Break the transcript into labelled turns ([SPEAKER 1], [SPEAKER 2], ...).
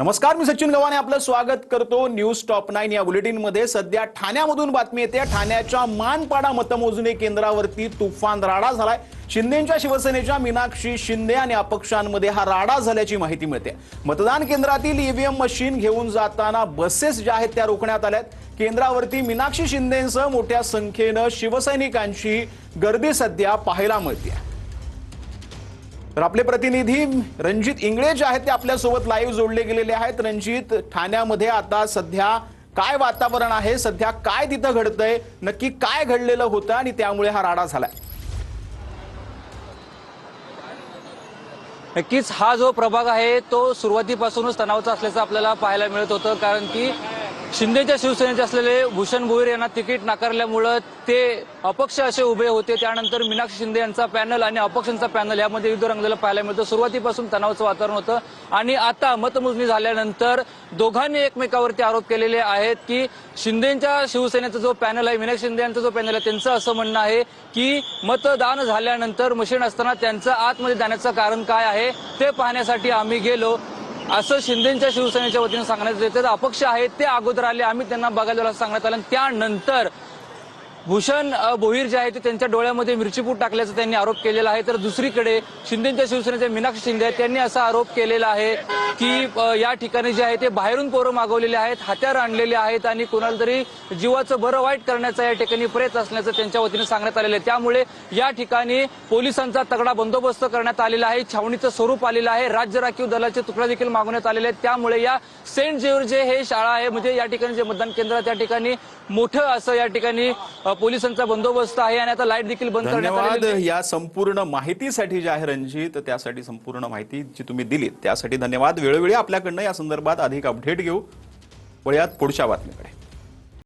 [SPEAKER 1] नमस्कार, मी सचिन गव्हाणे आपलं स्वागत करतो न्यूज टॉप 9 या बुलेटिन मध्ये। सध्या ठाण्यामधून बातमी येते। ठाण्याच्या मानपाडा मतमोजणी केंद्रावरती तुफान राडा झालाय। शिंदेच्या शिवसेनेच्या मीनाक्षी शिंदे आणि अपक्षांमध्ये हा राडा झाल्याची माहिती मिळते। मतदान केंद्रातील ईव्हीएम मशीन घेऊन जाताना बसेस ज्या आहेत त्या रोखण्यात आल्यात। केंद्रावरती मीनाक्षी शिंदेंसह मोठ्या संख्येने शिवसैनिकांची गर्दी सध्या पाहायला मिळते। तर आपले प्रतिनिधी रणजित इंगळे जे आहेत ते आपल्या सोबत लाईव्ह जोडले गेलेले आहेत। रणजित, ठाण्यामध्ये आता सध्या काय वातावरण आहे? सध्या काय तिथे घडतंय? नक्की काय घडलेलं होतं आणि त्यामुळे हा राडा झालाय?
[SPEAKER 2] नक्कीच हा जो प्रभाग आहे तो सुरुवातीपासूनच तणावाचा असल्याचं आपल्याला पाहायला मिळत होतं, कारण की शिंदेच्या शिवसेनेचे असलेले भूषण भोईर यांना तिकीट नाकारल्यामुळे ते अपक्ष असे उभे होते। त्यानंतर मीनाक्षी शिंदे यांचा पॅनल आणि अपक्षांचा पॅनल यामध्ये युद्ध रंगलेलं पाहायला मिळतं। सुरुवातीपासून तणावाचं वातावरण होतं आणि आता मतमोजणी झाल्यानंतर दोघांनी एकमेकावरती आरोप केलेले आहेत की शिंदेच्या शिवसेनेचा जो पॅनल आहे, मीनाक्षी शिंदे यांचा जो पॅनल आहे, त्यांचं असं म्हणणं आहे की मतदान झाल्यानंतर मशीन असताना त्यांचं आतमध्ये जाण्याचं कारण काय आहे ते पाहण्यासाठी आम्ही गेलो, असं शिंदेच्या शिवसेनेच्या वतीने सांगण्यात येतं। अपक्ष आहेत ते अगोदर आले, आम्ही त्यांना बघायला असं सांगण्यात आलं। त्यानंतर भूषण भोईर जे आहे ते त्यांच्या डोळ्यामध्ये मिरचीपूड टाकल्याचा त्यांनी आरोप केलेला आहे। तर दुसरीकडे शिंदेच्या शिवसेनेचे मीनाक्षी शिंदे त्यांनी असा आरोप केलेला आहे की या ठिकाणी जे आहे ते बाहेरून पोरं मागवलेले आहेत, हत्यार आणलेले आहेत आणि कोणाला तरी जीवाचं बरं वाईट करण्याचा या ठिकाणी प्रयत्न असल्याचं त्यांच्या वतीने सांगण्यात आलेलं आहे। त्यामुळे या ठिकाणी पोलिसांचा तगडा बंदोबस्त करण्यात आलेला आहे, छावणीचं स्वरूप आलेलं आहे, राज्य राखीव दलाचे तुकडा देखील मागवण्यात आलेले आहेत। त्यामुळे या सेंट जॉर्ज हे शाळा आहे, म्हणजे या ठिकाणी जे मतदान केंद्र आहे त्या ठिकाणी मोठं असं या ठिकाणी पोलिसांचा बंदोबस्त आहे आणि आता लाईट देखील बंद करण्यात आलेली आहे।
[SPEAKER 1] या संपूर्ण माहितीसाठी जे आहे रणजित, त्यासाठी संपूर्ण माहिती जी तुम्ही दिलीत त्यासाठी धन्यवाद। वेळोवेळी आपल्याकडनं या संदर्भात अधिक अपडेट घेऊ। वळूयात पुढच्या बातमीकडे।